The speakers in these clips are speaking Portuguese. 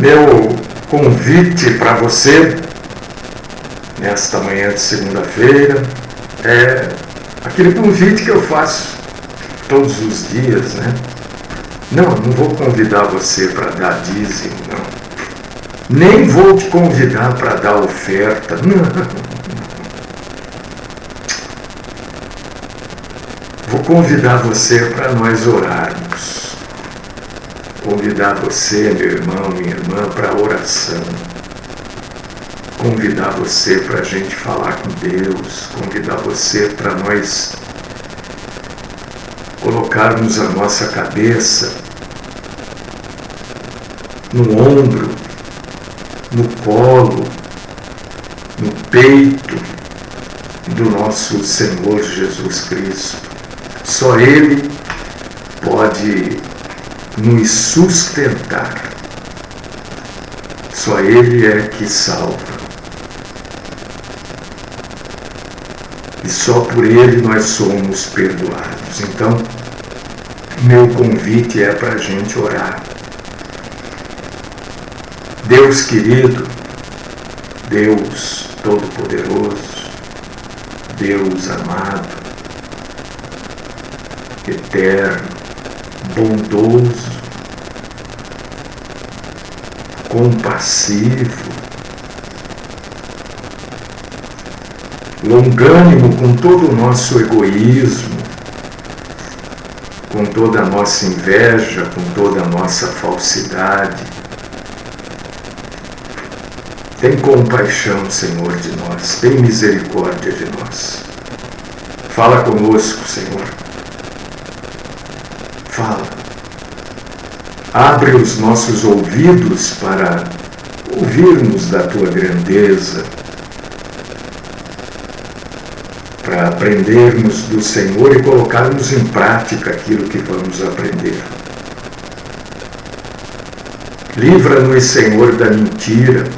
Meu convite para você, nesta manhã de segunda-feira, é aquele convite que eu faço todos os dias, né? Não vou convidar você para dar dízimo, não. Nem vou te convidar para dar oferta, não. Vou convidar você para nós orarmos. Convidar você, meu irmão, minha irmã, para a oração. Convidar você para a gente falar com Deus. Convidar você para nós colocarmos a nossa cabeça no ombro, no colo, no peito do nosso Senhor Jesus Cristo. Só Ele pode nos sustentar. Só Ele é que salva. E só por Ele nós somos perdoados. Então, meu convite é para a gente orar. Deus querido, Deus Todo-Poderoso, Deus amado, eterno, bondoso, compassivo, longânimo com todo o nosso egoísmo, com toda a nossa inveja, com toda a nossa falsidade. Tem compaixão, Senhor, de nós, tem misericórdia de nós. Fala conosco, Senhor. Fala. Abre os nossos ouvidos para ouvirmos da Tua grandeza, para aprendermos do Senhor e colocarmos em prática aquilo que vamos aprender. Livra-nos, Senhor, da mentira.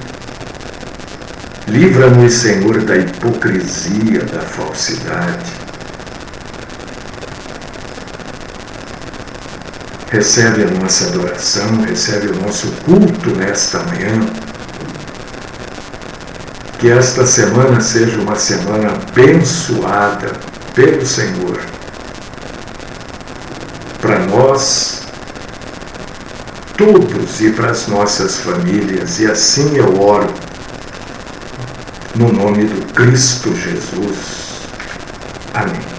Livra-nos, Senhor, da hipocrisia, da falsidade. Recebe a nossa adoração, recebe o nosso culto nesta manhã. Que esta semana seja uma semana abençoada pelo Senhor. Para nós, todos e para as nossas famílias. E assim eu oro, no nome do Cristo Jesus. Amém.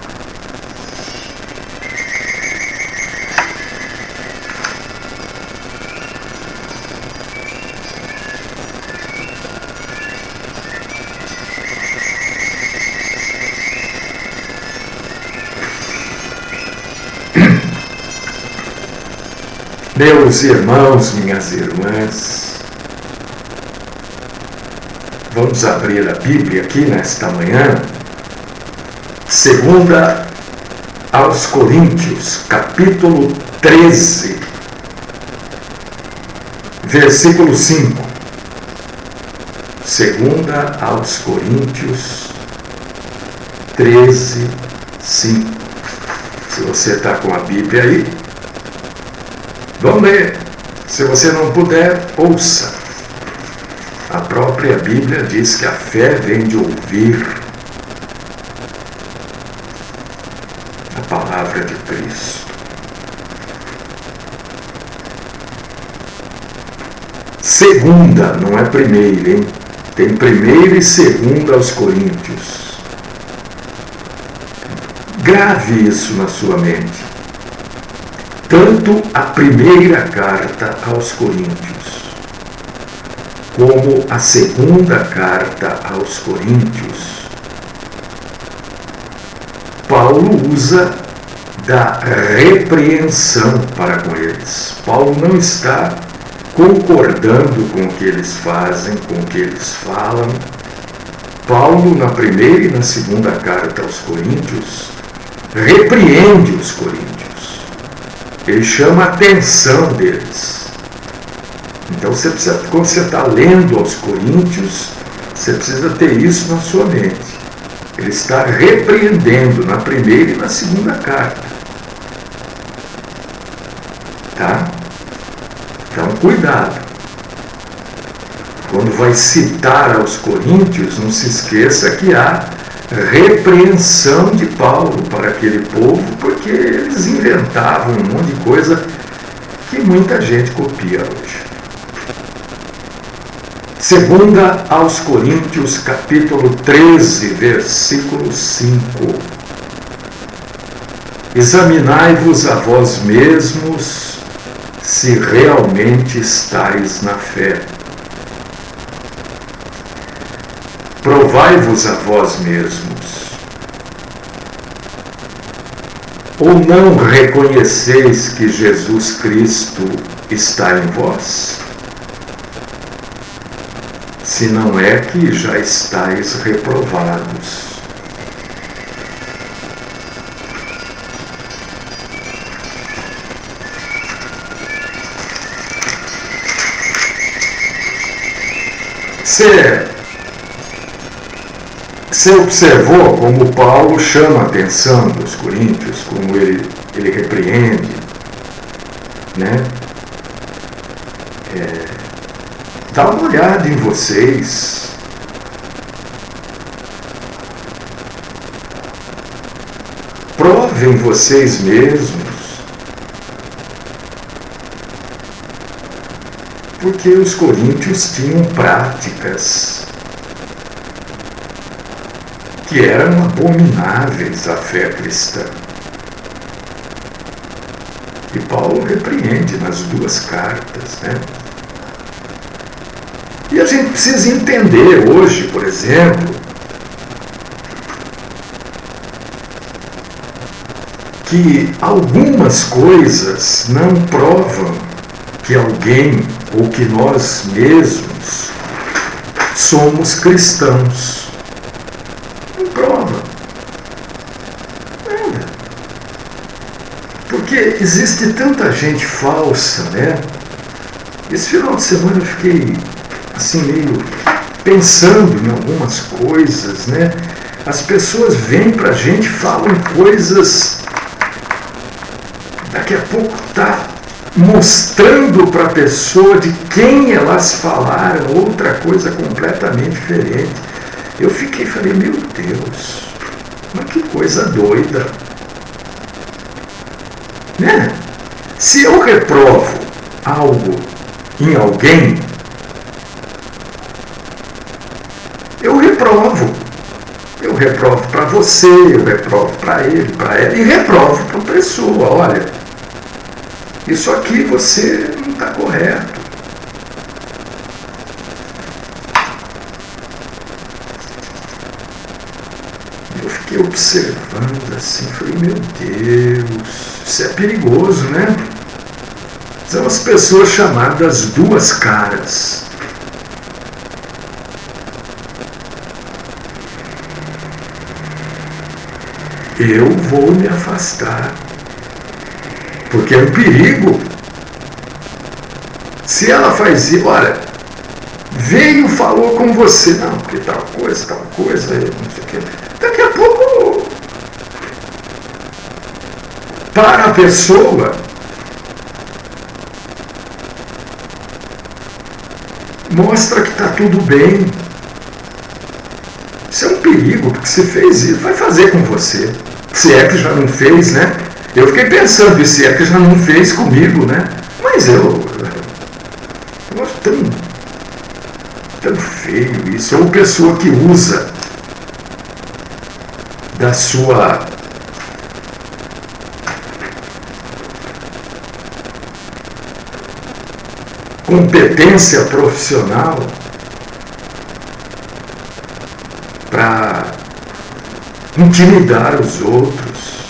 Meus irmãos, minhas irmãs, vamos abrir a Bíblia aqui nesta manhã, 2 aos Coríntios, capítulo 13, versículo 5. 2 aos Coríntios 13, 5. Se você está com a Bíblia aí, vamos ler. Se você não puder, ouça. A própria Bíblia diz que a fé vem de ouvir a palavra de Cristo. Segunda, não é primeira, hein? Tem primeira e segunda aos Coríntios. Grave isso na sua mente. Tanto a primeira carta aos Coríntios, como a segunda carta aos Coríntios, Paulo usa da repreensão para com eles. Paulo não está concordando com o que eles fazem, com o que eles falam. Paulo, na primeira e na segunda carta aos Coríntios, repreende os coríntios. Ele chama a atenção deles. Então, quando você está lendo aos Coríntios, você precisa ter isso na sua mente. Ele está repreendendo na primeira e na segunda carta. Tá? Então, cuidado. quando vai citar aos coríntios, não se esqueça que há repreensão de Paulo para aquele povo, porque eles inventavam um monte de coisa que muita gente copia hoje. Segunda aos Coríntios, capítulo 13, versículo 5. Examinai-vos a vós mesmos se realmente estáis na fé. Provai-vos a vós mesmos. Ou não reconheceis que Jesus Cristo está em vós? Se não é que já estáis reprovados. Você observou como Paulo chama a atenção dos coríntios, como ele repreende, né? Dá uma olhada em vocês. Provem vocês mesmos. Porque os coríntios tinham práticas que eram abomináveis à fé cristã. E Paulo repreende nas duas cartas, né? E a gente precisa entender hoje, por exemplo, que algumas coisas não provam que alguém ou que nós mesmos somos cristãos. Não prova. Nada. Porque existe tanta gente falsa, né? Esse final de semana eu fiquei assim meio pensando em algumas coisas, né? As pessoas vêm pra gente, falam coisas, daqui a pouco tá mostrando para a pessoa de quem elas falaram outra coisa completamente diferente. Eu falei, meu Deus, mas que coisa doida, né? Se eu reprovo algo em alguém, eu reprovo para você, eu reprovo para ele, para ela, e reprovo para a pessoa. Olha, isso aqui você não está correto. Eu fiquei observando assim, falei, meu Deus, isso é perigoso, né? São as pessoas chamadas duas caras. Eu vou me afastar, porque é um perigo. Se ela faz isso, olha, veio, falou com você, não, porque tal coisa, não sei o que. Daqui a pouco, para a pessoa, mostra que está tudo bem. Isso é um perigo, porque se fez isso, vai fazer com você. Se é que já não fez, né? Eu fiquei pensando, e se é que já não fez comigo, né? Mas eu acho tão feio isso. Ou pessoa que usa da sua competência profissional para intimidar os outros.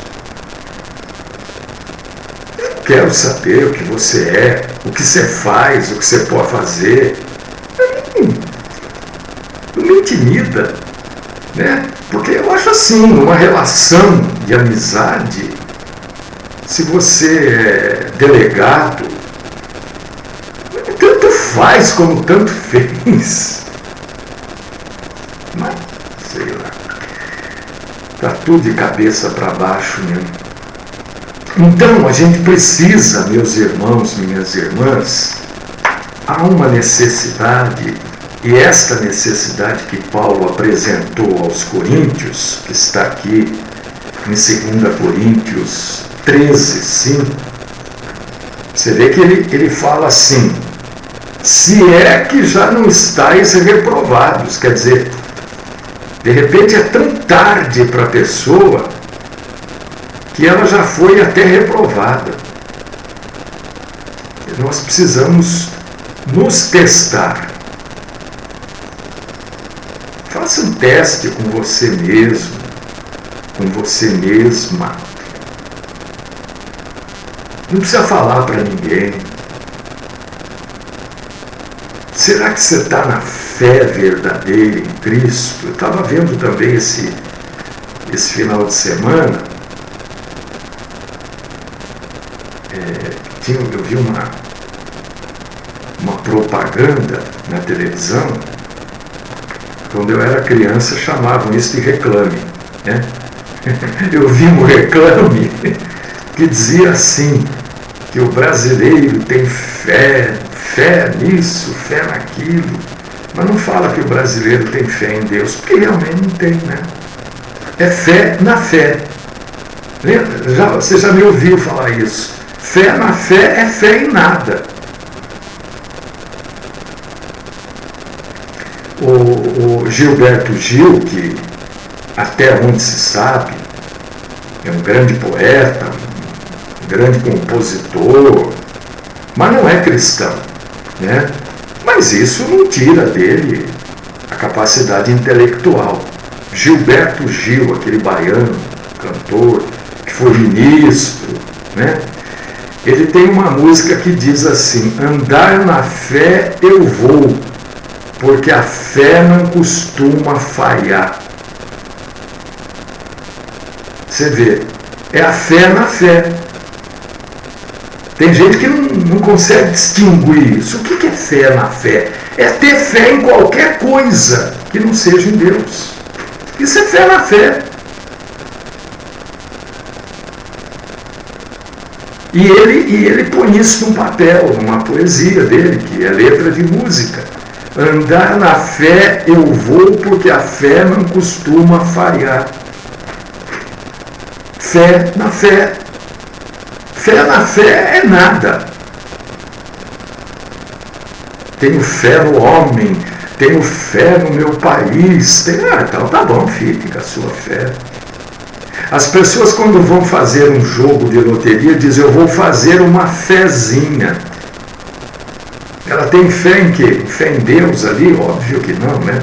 Eu quero saber o que você é, o que você faz, o que você pode fazer. Não me intimida, né? Porque eu acho assim, uma relação de amizade, se você é delegado, tanto faz como tanto fez. Mas, sei lá, tá tudo de cabeça para baixo, né? Então, a gente precisa, meus irmãos, minhas irmãs, há uma necessidade E esta necessidade que Paulo apresentou aos coríntios, que está aqui em 2 Coríntios 13, 5, você vê que ele fala assim: se é que já não estáis reprovados. Quer dizer, de repente é tão tarde para a pessoa que ela já foi até reprovada. E nós precisamos nos testar. Faça um teste com você mesmo, com você mesma. Não precisa falar para ninguém. Será que você está na fé verdadeira em Cristo? Eu estava vendo também esse final de semana. Eu vi uma propaganda na televisão. Quando eu era criança chamavam isso de reclame, né? Eu vi um reclame que dizia assim, que o brasileiro tem fé nisso, fé naquilo, mas não fala que o brasileiro tem fé em Deus, porque realmente não tem, né? É fé na fé. Você já me ouviu falar isso? Fé na fé é fé em nada. O Gilberto Gil, que até onde se sabe é um grande poeta, um grande compositor, mas não é cristão, né? Mas isso não tira dele a capacidade intelectual. Gilberto Gil, aquele baiano, cantor, que foi ministro, né? Ele tem uma música que diz assim: andar na fé eu vou, porque a fé não costuma falhar. Você vê, é a fé na fé. Tem gente que não consegue distinguir isso. O que é fé na fé? É ter fé em qualquer coisa que não seja em Deus. Isso é fé na fé. E ele põe isso num papel, numa poesia dele, que é letra de música. Andar na fé eu vou, porque a fé não costuma falhar. Fé na fé. Fé na fé é nada. Tenho fé no homem, tenho fé no meu país. Então tá bom, fique com a sua fé. As pessoas, quando vão fazer um jogo de loteria, dizem: eu vou fazer uma fezinha. Ela tem fé em quê? Fé em Deus ali? Óbvio que não, né?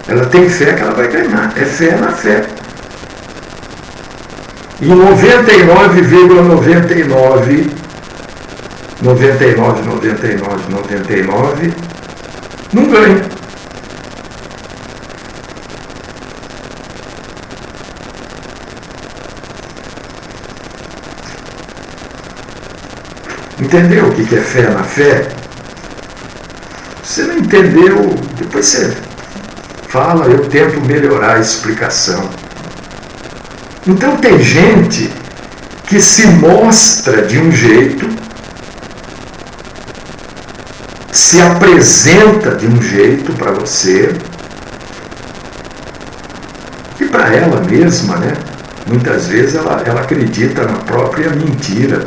Ela tem fé que ela vai ganhar. É fé na fé. E 99,99, não ganha. Entendeu o que é fé na fé? Você não entendeu, depois você fala, eu tento melhorar a explicação. Então tem gente que se mostra de um jeito, se apresenta de um jeito para você, e para ela mesma, né? Muitas vezes ela acredita na própria mentira.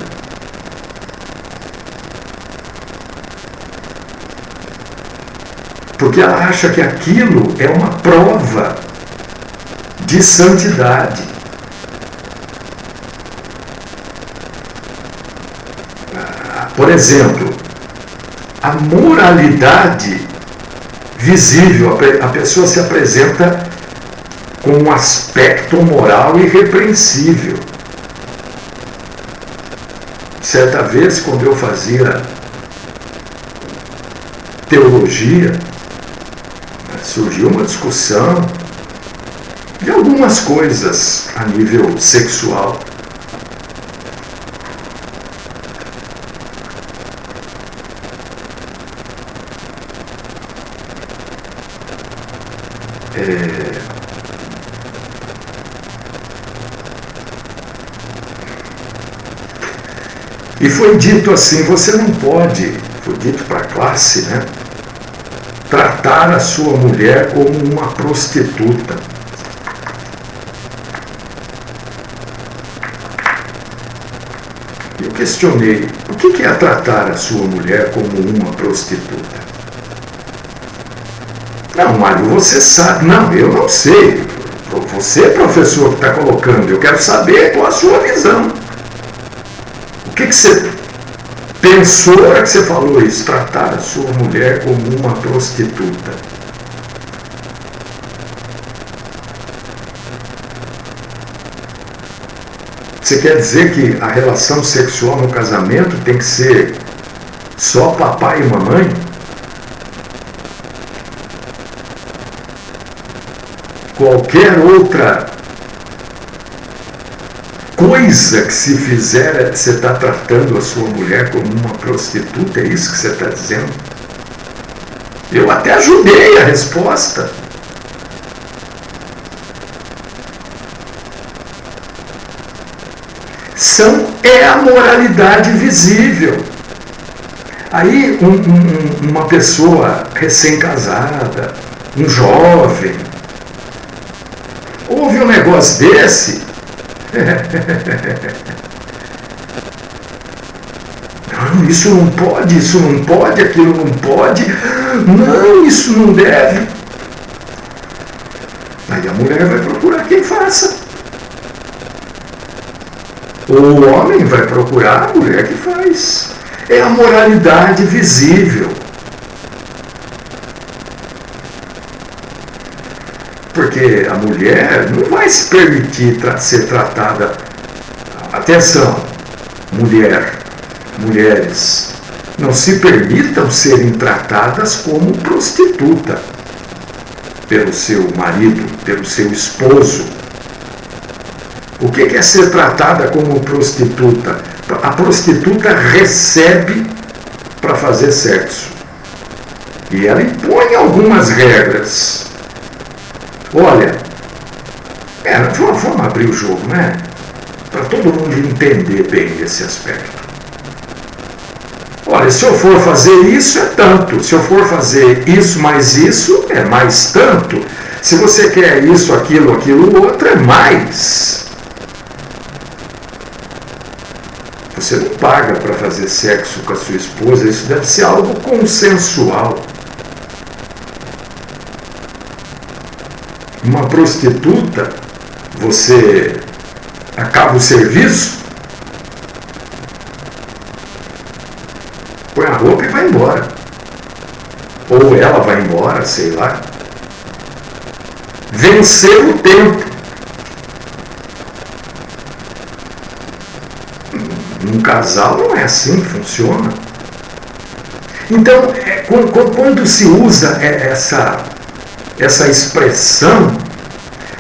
Porque ela acha que aquilo é uma prova de santidade. Por exemplo, a moralidade visível, a pessoa se apresenta com um aspecto moral irrepreensível. Certa vez, quando eu fazia teologia, surgiu uma discussão de algumas coisas a nível sexual. E foi dito assim: você não pode, foi dito para a classe, né? tratar a sua mulher como uma prostituta. Eu questionei, o que é tratar a sua mulher como uma prostituta? Não, Mário, você sabe. Não, eu não sei. Você, professor, que está colocando, eu quero saber qual a sua visão. O que você pensou na hora que você falou isso? Tratar a sua mulher como uma prostituta. Você quer dizer que a relação sexual no casamento tem que ser só papai e mamãe? Qualquer outra coisa que se fizer, você está tratando a sua mulher como uma prostituta? É isso que você está dizendo? Eu até ajudei a resposta. É a moralidade visível. Aí uma pessoa recém-casada, um jovem, ouve um negócio desse, não, isso não pode, aquilo não pode, não, isso não deve. Aí a mulher vai procurar quem faça. O homem vai procurar a mulher que faz. É a moralidade visível. Porque a mulher não vai se permitir ser tratada. Atenção, mulheres, não se permitam serem tratadas como prostituta pelo seu marido, pelo seu esposo. O que é ser tratada como prostituta? A prostituta recebe para fazer sexo. E ela impõe algumas regras. Olha, vamos abrir o jogo, né? Para todo mundo entender bem esse aspecto. Olha, se eu for fazer isso, é tanto. Se eu for fazer isso mais isso, é mais tanto. Se você quer isso, aquilo, outro, é mais. Você não paga para fazer sexo com a sua esposa, isso deve ser algo consensual. Uma prostituta, você acaba o serviço, põe a roupa e vai embora. Ou ela vai embora, sei lá. Vencer o tempo. Um casal não é assim que funciona. Então, quando se usa essa expressão,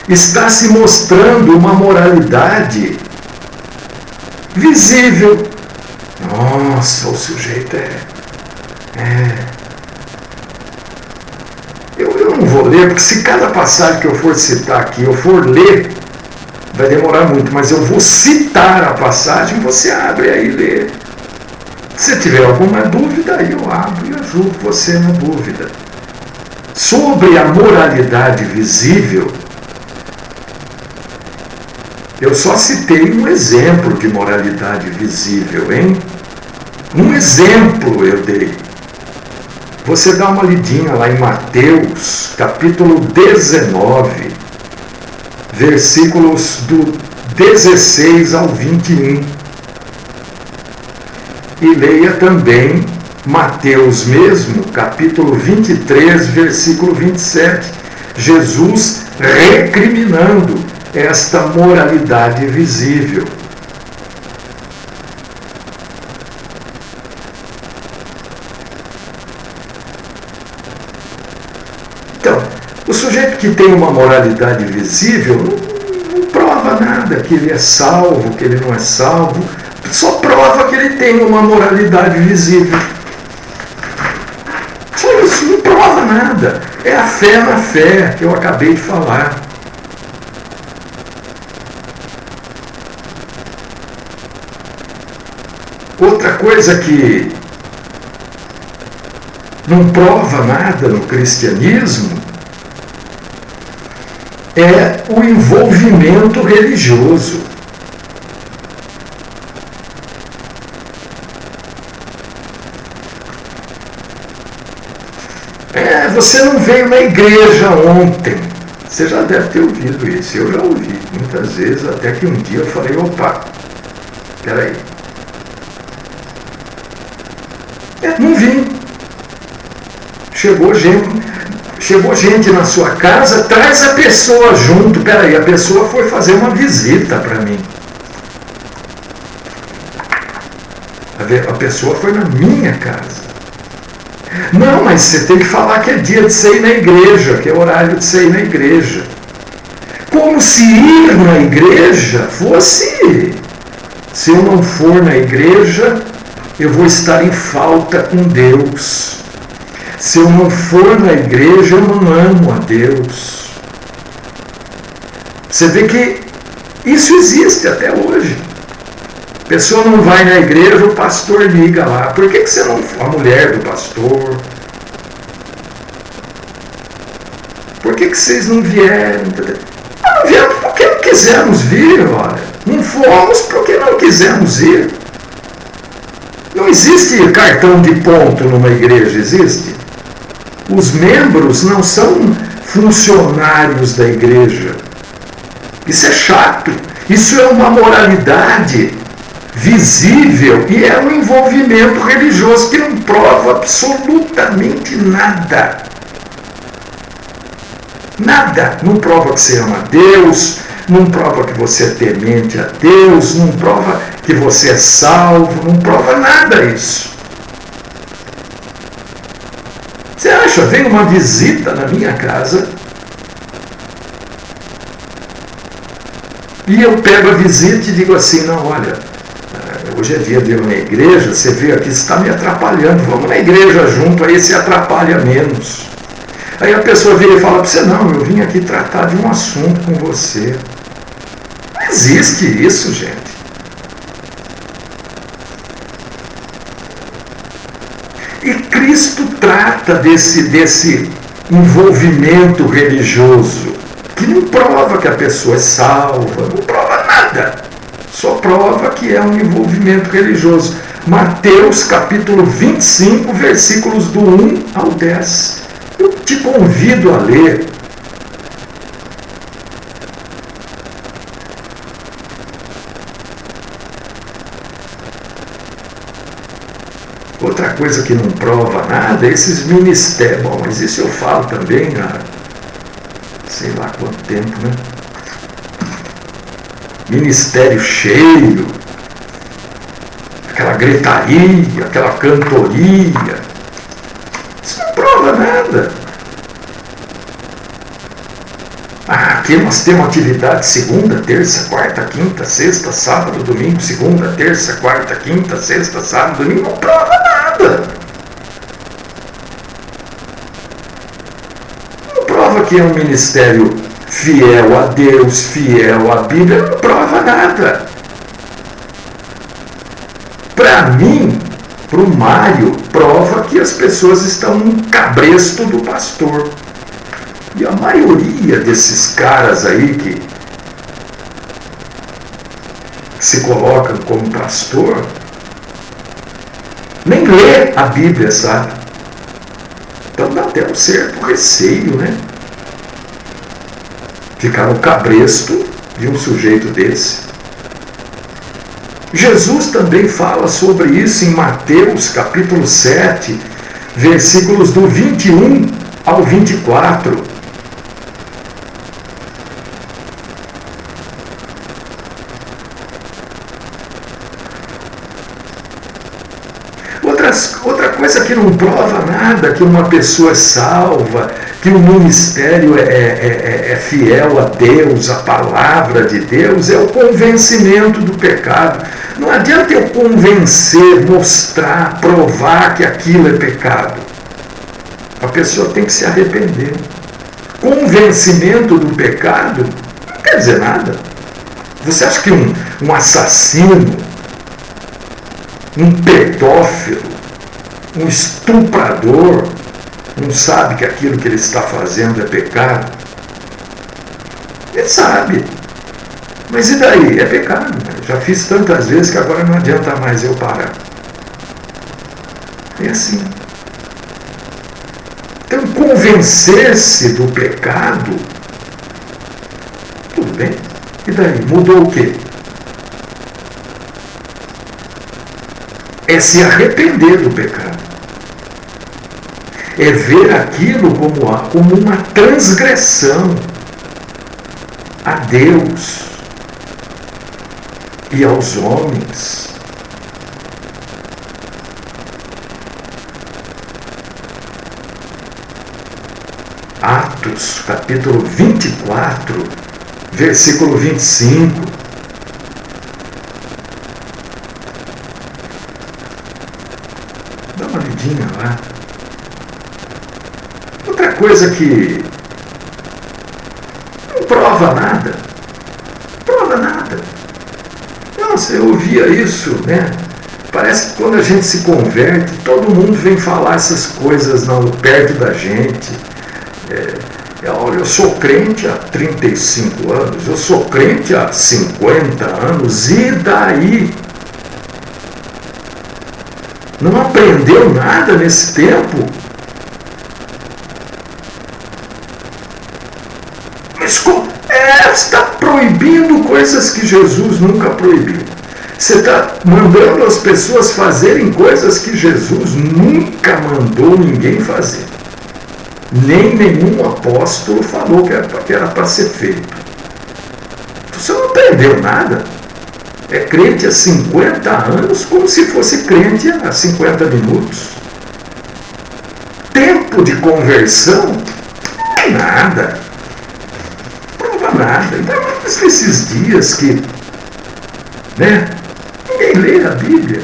está se mostrando uma moralidade visível. Nossa, o sujeito Eu não vou ler, porque se cada passagem que eu for citar aqui, eu for ler, vai demorar muito, mas eu vou citar a passagem, você abre aí e lê. Se tiver alguma dúvida, aí eu abro e ajudo você na dúvida. Sobre a moralidade visível, eu só citei um exemplo de moralidade visível, hein? Um exemplo eu dei. Você dá uma lidinha lá em Mateus, capítulo 19, versículos do 16 ao 21. E leia também Mateus mesmo, capítulo 23, versículo 27. Jesus recriminando esta moralidade visível. Então, o sujeito que tem uma moralidade visível não prova nada, que ele é salvo, que ele não é salvo, só prova que ele tem uma moralidade visível. Só isso, não prova nada. É a fé na fé que eu acabei de falar. Outra coisa que não prova nada no cristianismo é o envolvimento religioso. Você não veio na igreja ontem. Você já deve ter ouvido isso. Eu já ouvi muitas vezes, até que um dia eu falei, opa, peraí. Não vim. Chegou gente na sua casa, traz a pessoa junto. Peraí, a pessoa foi fazer uma visita para mim. A pessoa foi na minha casa. Não, mas você tem que falar que é dia de você ir na igreja, que é horário de você ir na igreja. Como se ir na igreja fosse... Se eu não for na igreja, eu vou estar em falta com Deus. Se eu não for na igreja, eu não amo a Deus. Você vê que isso existe até hoje. A pessoa não vai na igreja, o pastor liga lá. Por que você não... A mulher do pastor. Por que vocês não vieram? Não viemos porque não quisemos vir, olha. Não fomos porque não quisemos ir. Não existe cartão de ponto numa igreja, existe? Os membros não são funcionários da igreja. Isso é chato. Isso é uma moralidade visível e é um envolvimento religioso que não prova absolutamente nada. Nada. Não prova que você ama a Deus, não prova que você é temente a Deus, não prova que você é salvo, não prova nada isso. Você acha, vem uma visita na minha casa e eu pego a visita e digo assim, não, olha, hoje é dia de ir na igreja, você veio aqui, você está me atrapalhando, vamos na igreja junto, aí você atrapalha menos. Aí a pessoa vira e fala para você, não, eu vim aqui tratar de um assunto com você. Não existe isso, gente. E Cristo trata desse envolvimento religioso, que não prova que a pessoa é salva, não prova nada, só prova que é um envolvimento religioso. Mateus capítulo 25, versículos do 1 ao 10. Eu te convido a ler. Outra coisa que não prova nada é esses ministérios. Bom, mas isso eu falo também há sei lá quanto tempo, né? Ministério cheio, aquela gritaria, aquela cantoria. Isso não prova nada. Aqui nós temos atividade segunda, terça, quarta, quinta, sexta, sábado, domingo, segunda, terça, quarta, quinta, sexta, sábado, domingo, não prova nada. Não prova que é um ministério fiel a Deus, fiel à Bíblia, não prova nada. Para mim, para o Mário, prova que as pessoas estão no cabresto do pastor. E a maioria desses caras aí que se colocam como pastor, nem lê a Bíblia, sabe? Então dá até um certo receio, né? Ficar no cabresto de um sujeito desse. Jesus também fala sobre isso em Mateus capítulo 7, versículos do 21 ao 24. Outra coisa que não prova nada, que uma pessoa é salva, que o ministério é fiel a Deus, a palavra de Deus, é o convencimento do pecado. Não adianta eu convencer, mostrar, provar que aquilo é pecado. A pessoa tem que se arrepender. Convencimento do pecado não quer dizer nada. Você acha que um assassino, um pedófilo, um estuprador, não sabe que aquilo que ele está fazendo é pecado? Ele sabe. Mas e daí? É pecado. Já fiz tantas vezes que agora não adianta mais eu parar. É assim. Então, convencer-se do pecado, tudo bem. E daí? Mudou o quê? É se arrepender do pecado. É ver aquilo como uma transgressão a Deus e aos homens. Atos, capítulo 24, versículo 25. Dá uma lidinha lá. Outra coisa que não prova nada. Prova nada. Nossa, eu ouvia isso, né? Parece que quando a gente se converte, todo mundo vem falar essas coisas perto da gente. Olha, eu sou crente há 35 anos, eu sou crente há 50 anos, e daí? Não aprendeu nada nesse tempo? Mas como? Você está proibindo coisas que Jesus nunca proibiu. Você está mandando as pessoas fazerem coisas que Jesus nunca mandou ninguém fazer. Nem nenhum apóstolo falou que era para ser feito. Você não aprendeu nada. É crente há 50 anos como se fosse crente há 50 minutos. Tempo de conversão? Nada. Prova nada. Ainda mais nesses dias que, né? Ninguém lê a Bíblia.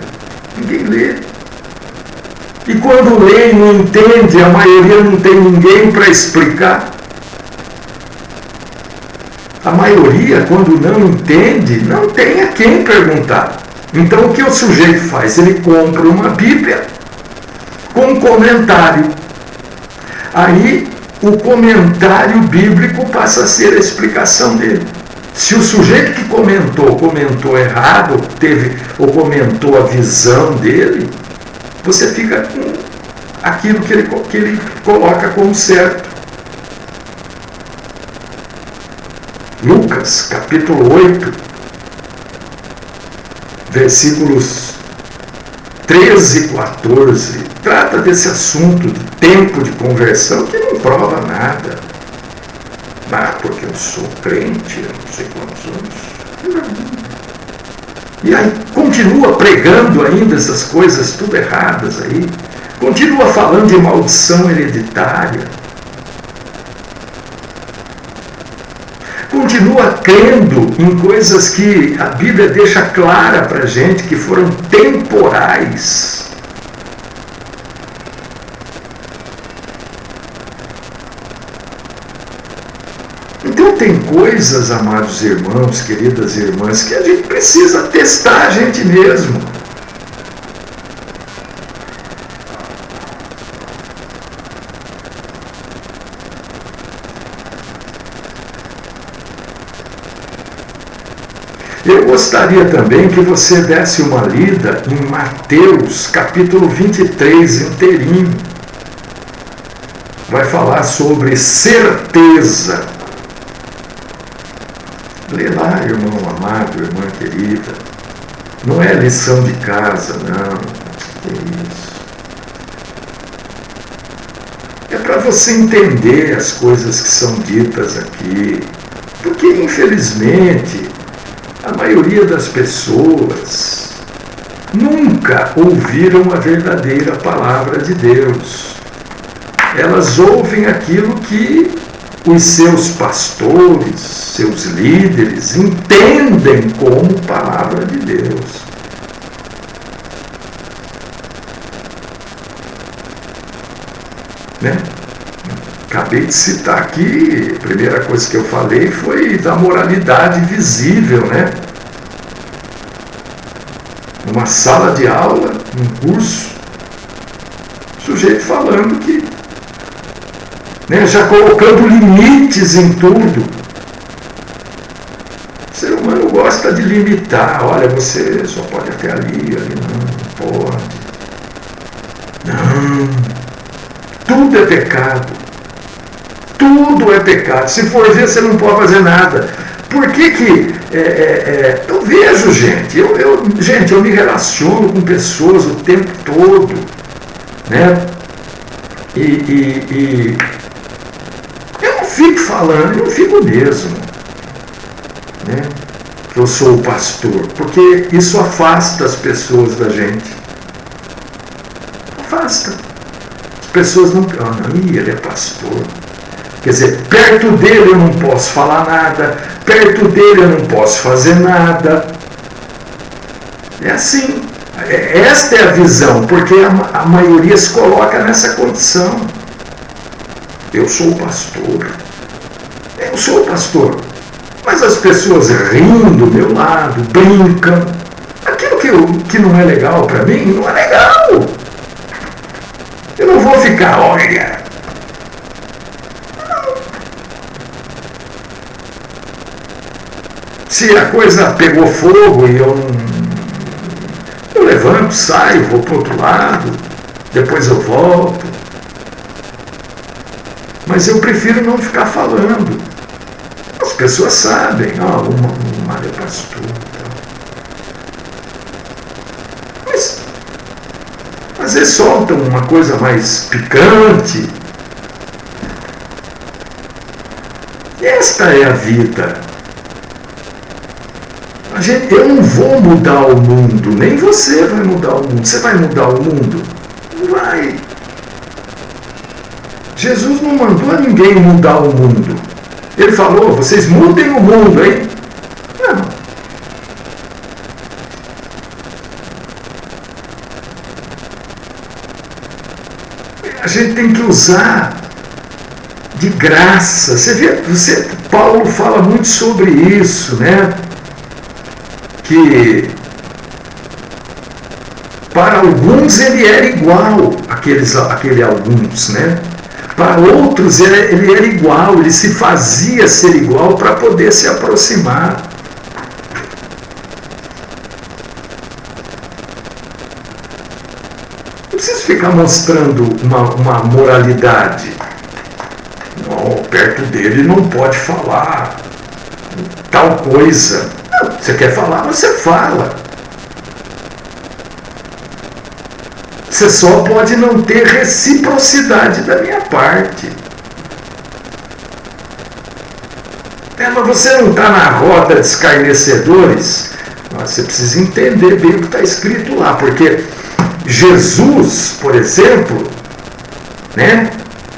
Ninguém lê. E quando lê e não entende, a maioria não tem ninguém para explicar. A maioria, quando não entende, não tem a quem perguntar. Então o que o sujeito faz? Ele compra uma Bíblia com um comentário. Aí o comentário bíblico passa a ser a explicação dele. Se o sujeito que comentou errado, ou comentou a visão dele, você fica com aquilo que ele coloca como certo. Lucas, capítulo 8, versículos 13 e 14, trata desse assunto de tempo de conversão que não prova nada. Porque eu sou crente, eu não sei quantos anos. E aí continua pregando ainda essas coisas tudo erradas aí. Continua falando de maldição hereditária. Continua crendo em coisas que a Bíblia deixa clara para a gente que foram temporais. Então tem coisas, amados irmãos, queridas irmãs, que a gente precisa testar a gente mesmo. Eu gostaria também que você desse uma lida em Mateus, capítulo 23, inteirinho. Vai falar sobre certeza. Lê lá, irmão amado, irmã querida. Não é lição de casa, não. Que isso. É para você entender as coisas que são ditas aqui. Porque, infelizmente, a maioria das pessoas nunca ouviram a verdadeira palavra de Deus. Elas ouvem aquilo que os seus pastores, seus líderes, entendem como palavra de Deus. Né? Acabei de citar aqui, a primeira coisa que eu falei foi da moralidade visível, né? Uma sala de aula, um curso, sujeito falando que né? Já colocando limites em tudo. O ser humano gosta de limitar. Olha, você só pode até ali não pode. Não. Tudo é pecado. Tudo é pecado. Se for ver, você não pode fazer nada. Por que eu vejo gente, eu me relaciono com pessoas o tempo todo, né? E eu não fico falando, eu não fico mesmo, né? Que eu sou o pastor, porque isso afasta as pessoas da gente. Afasta. As pessoas não, ele é pastor. Quer dizer, perto dele eu não posso falar nada, perto dele eu não posso fazer nada. É assim. Esta é a visão, porque a maioria se coloca nessa condição. Eu sou o pastor. Eu sou o pastor. Mas as pessoas riem do meu lado, brincam. Aquilo que não é legal para mim, não é legal. Eu não vou ficar, olha. Se a coisa pegou fogo e eu levanto, saio, vou para o outro lado, depois eu volto. Mas eu prefiro não ficar falando. As pessoas sabem, o Mário é pastor. Mas às vezes soltam uma coisa mais picante. E esta é a vida. Eu não vou mudar o mundo, nem você vai mudar o mundo. Você vai mudar o mundo? Não vai. Jesus não mandou ninguém mudar o mundo. Ele falou, vocês mudem o mundo, hein? Não. A gente tem que usar de graça. Paulo fala muito sobre isso, né? Que para alguns ele era igual, aquele alguns, né? Para outros ele era igual, ele se fazia ser igual para poder se aproximar. Não preciso ficar mostrando uma moralidade. Não, perto dele não pode falar tal coisa. Você quer falar, você fala. Você só pode não ter reciprocidade da minha parte. Mas você não está na roda de escarnecedores? Você precisa entender bem o que está escrito lá, porque Jesus, por exemplo, né,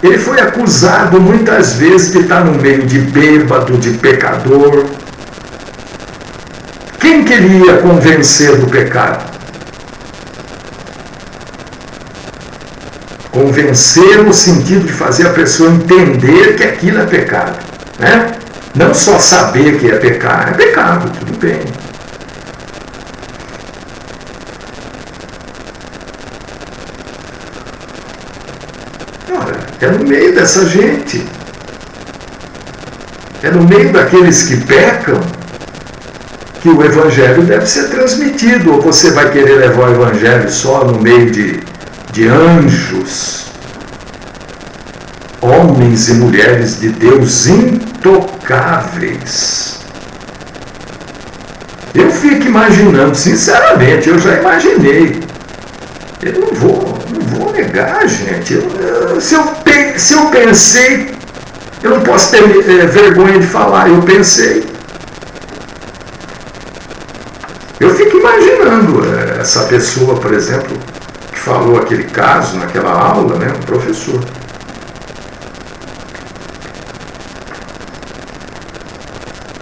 ele foi acusado muitas vezes de estar no meio de bêbado, de pecador. Quem que ele ia convencer do pecado? Convencer no sentido de fazer a pessoa entender que aquilo é pecado, né? Não só saber que é pecado, tudo bem. Ora, é no meio dessa gente, é no meio daqueles que pecam, que o Evangelho deve ser transmitido. Ou você vai querer levar o Evangelho só no meio de anjos, homens e mulheres de Deus intocáveis? Eu fico imaginando, sinceramente, eu já imaginei. Eu não vou negar, gente. Se eu pensei, eu não posso ter vergonha de falar, eu pensei. Eu fico imaginando essa pessoa, por exemplo, que falou aquele caso naquela aula, né, um professor.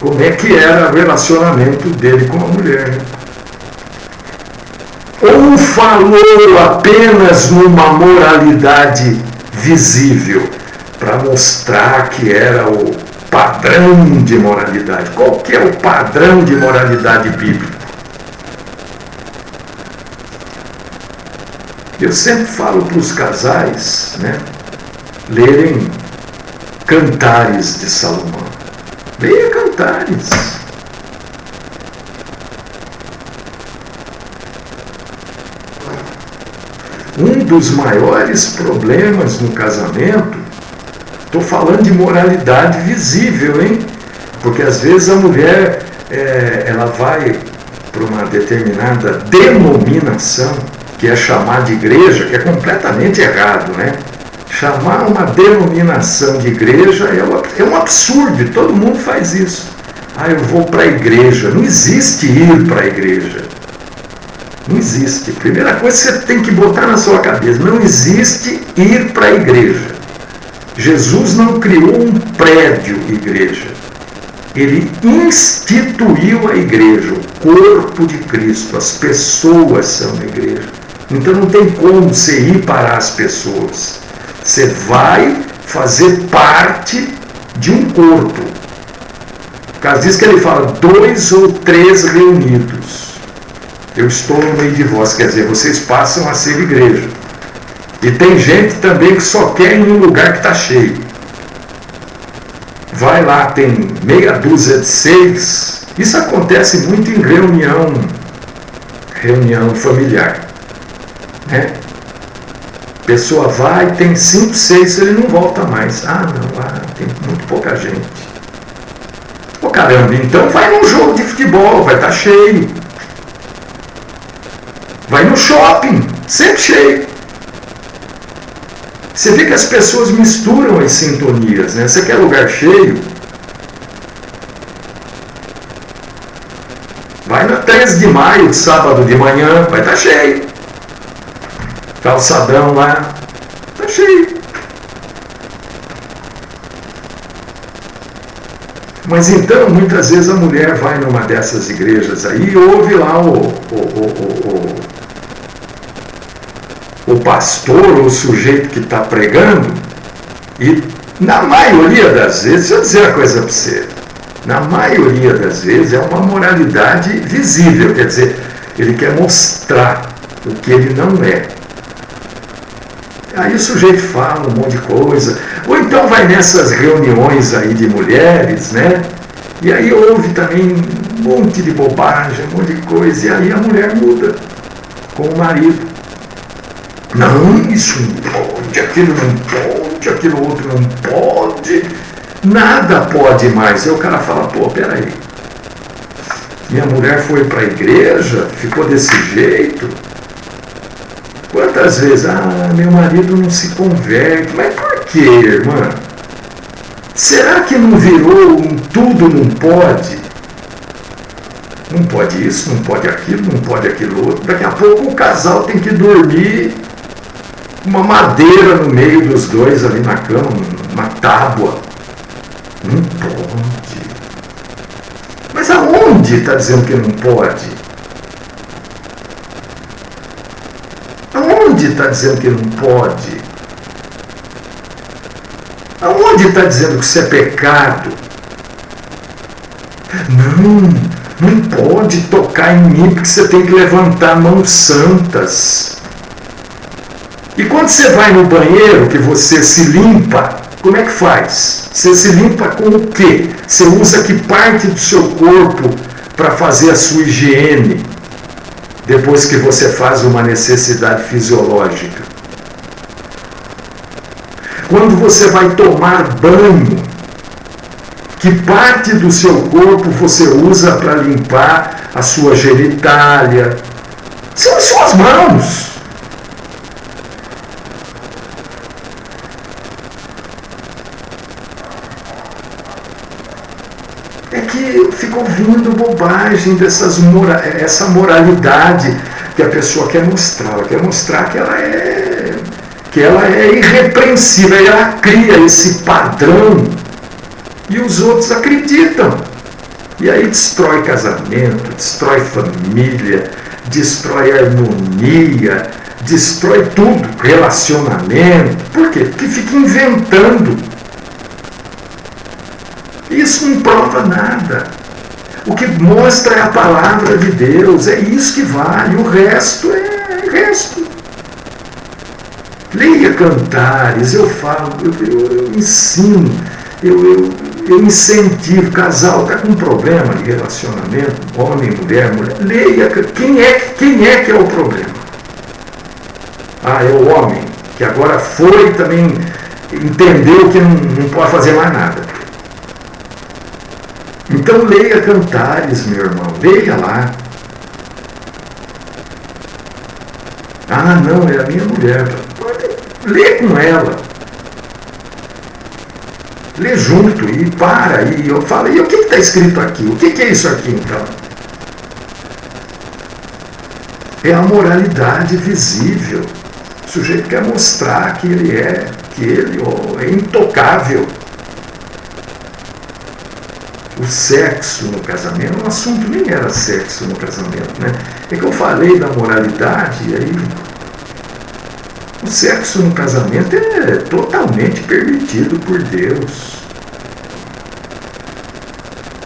Como é que era o relacionamento dele com a mulher, né? Ou falou apenas numa moralidade visível, para mostrar que era o padrão de moralidade. Qual que é o padrão de moralidade bíblica? Eu sempre falo para os casais, né, lerem Cantares de Salomão. Leia Cantares. Um dos maiores problemas no casamento, estou falando de moralidade visível, hein? Porque às vezes a mulher, ela vai para uma determinada denominação, que é chamar de igreja, que é completamente errado, né? Chamar uma denominação de igreja é um absurdo, e todo mundo faz isso. Ah, eu vou para a igreja. Não existe ir para a igreja. Não existe. Primeira coisa que você tem que botar na sua cabeça, não existe ir para a igreja. Jesus não criou um prédio igreja. Ele instituiu a igreja, o corpo de Cristo, as pessoas são a igreja. Então não tem como você ir para as pessoas. Você vai fazer parte de um corpo. Por causa disso que ele fala, 2 ou 3 reunidos. Eu estou no meio de vós, quer dizer, vocês passam a ser igreja. E tem gente também que só quer ir em um lugar que está cheio. Vai lá, tem meia dúzia de 6. Isso acontece muito em reunião familiar, né? A pessoa vai, tem 5, 6, ele não volta mais. Ah, não, tem muito pouca gente. Pô, caramba, então vai num jogo de futebol, vai estar cheio. Vai no shopping, sempre cheio. Você vê que as pessoas misturam as sintonias, né? Você quer lugar cheio? Vai na 13 de maio, de sábado de manhã, vai estar cheio. Calçadão lá, está cheio. Mas então, muitas vezes a mulher vai numa dessas igrejas aí e ouve lá o pastor ou o sujeito que está pregando, e na maioria das vezes, deixa eu dizer uma coisa para você, na maioria das vezes é uma moralidade visível, quer dizer, ele quer mostrar o que ele não é. Aí o sujeito fala um monte de coisa, ou então vai nessas reuniões aí de mulheres, né? E aí ouve também um monte de bobagem, um monte de coisa, e aí a mulher muda com o marido. Não, isso não pode, aquilo não pode, aquilo outro não pode, nada pode mais. Aí o cara fala, pô, peraí, minha mulher foi para a igreja, ficou desse jeito. Quantas vezes, meu marido não se converte, mas por quê, irmã? Será que não virou um tudo não pode? Não pode isso, não pode aquilo, não pode aquilo outro. Daqui a pouco o casal tem que dormir uma madeira no meio dos dois ali na cama, uma tábua. Não pode. Mas aonde está dizendo que não pode? Aonde está dizendo que não pode? Aonde está dizendo que isso é pecado? Não pode tocar em mim porque você tem que levantar mãos santas. E quando você vai no banheiro, que você se limpa, como é que faz? Você se limpa com o quê? Você usa que parte do seu corpo para fazer a sua higiene, depois que você faz uma necessidade fisiológica? Quando você vai tomar banho, que parte do seu corpo você usa para limpar a sua genitália? São as suas mãos. É que fica ouvindo bobagem essa moralidade que a pessoa quer mostrar. Ela quer mostrar que ela é irrepreensível. Ela cria esse padrão e os outros acreditam. E aí destrói casamento, destrói família, destrói harmonia, destrói tudo, relacionamento. Por quê? Porque fica inventando. Isso não prova nada. O que mostra é a palavra de Deus, é isso que vale, o resto é resto. Leia Cantares, eu falo, eu ensino eu incentivo, casal, está com um problema de relacionamento, homem, mulher, leia quem é que é o problema. Ah, é o homem, que agora foi também, entendeu que não pode fazer mais nada. Então leia Cantares, meu irmão, leia lá. Ah, não, é a minha mulher. Lê com ela. Lê junto e para. E eu falo, e o que está escrito aqui? O que é isso aqui então? É a moralidade visível. O sujeito quer mostrar que ele é intocável. O sexo no casamento, o assunto nem era sexo no casamento, né? É que eu falei da moralidade, e aí o sexo no casamento é totalmente permitido por Deus.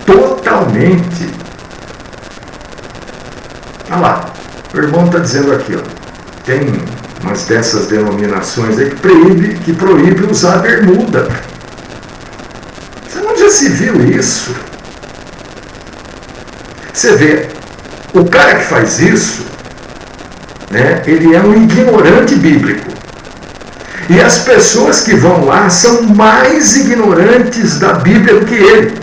Totalmente. Olha lá, o irmão está dizendo aqui, ó, tem umas dessas denominações aí que proíbe usar bermuda. Já se viu isso? Você vê, o cara que faz isso, né, ele é um ignorante bíblico. E as pessoas que vão lá são mais ignorantes da Bíblia do que ele.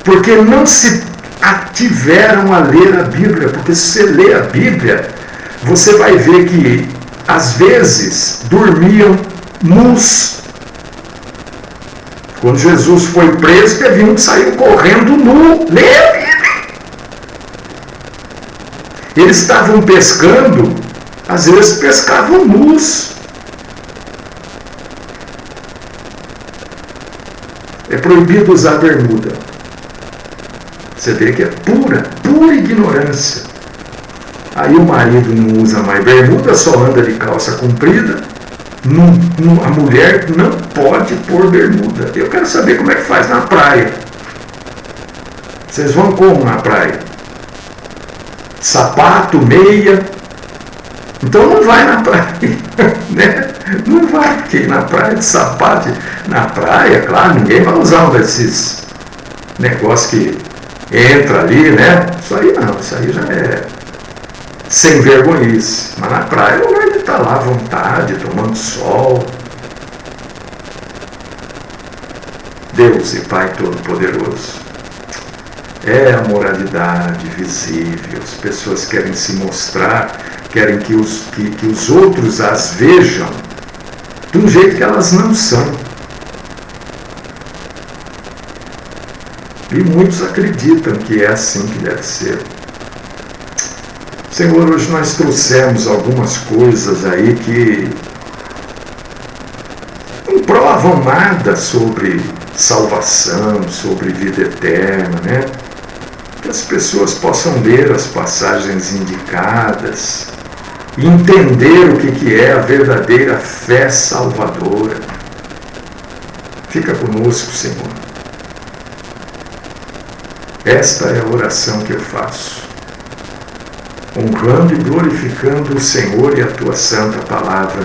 Porque não se ativeram a ler a Bíblia. Porque se você lê a Bíblia, você vai ver que, às vezes, dormiam nus. Quando Jesus foi preso, teve um que saiu correndo nu. Lê a Bíblia. Eles estavam pescando, às vezes pescavam nus. É proibido usar bermuda. Você vê que é pura ignorância. Aí o marido não usa mais bermuda, só anda de calça comprida. A mulher não pode pôr bermuda. Eu quero saber como é que faz na praia. Vocês vão como na praia? Sapato, meia. Então não vai na praia, né? Não vai, porque na praia de sapato, na praia, claro, ninguém vai usar um desses negócios que entra ali, né? Isso aí não, isso aí já é sem vergonhice. Mas na praia o lugar de estar lá à vontade, tomando sol. Deus e Pai Todo-Poderoso. É a moralidade visível. As pessoas querem se mostrar, querem que os outros as vejam de um jeito que elas não são. E muitos acreditam que é assim que deve ser. Senhor, hoje nós trouxemos algumas coisas aí que não provam nada sobre salvação, sobre vida eterna, né? Que as pessoas possam ler as passagens indicadas e entender o que é a verdadeira fé salvadora. Fica conosco, Senhor. Esta é a oração que eu faço, honrando e glorificando o Senhor e a Tua santa palavra,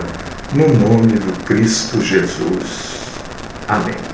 no nome do Cristo Jesus. Amém.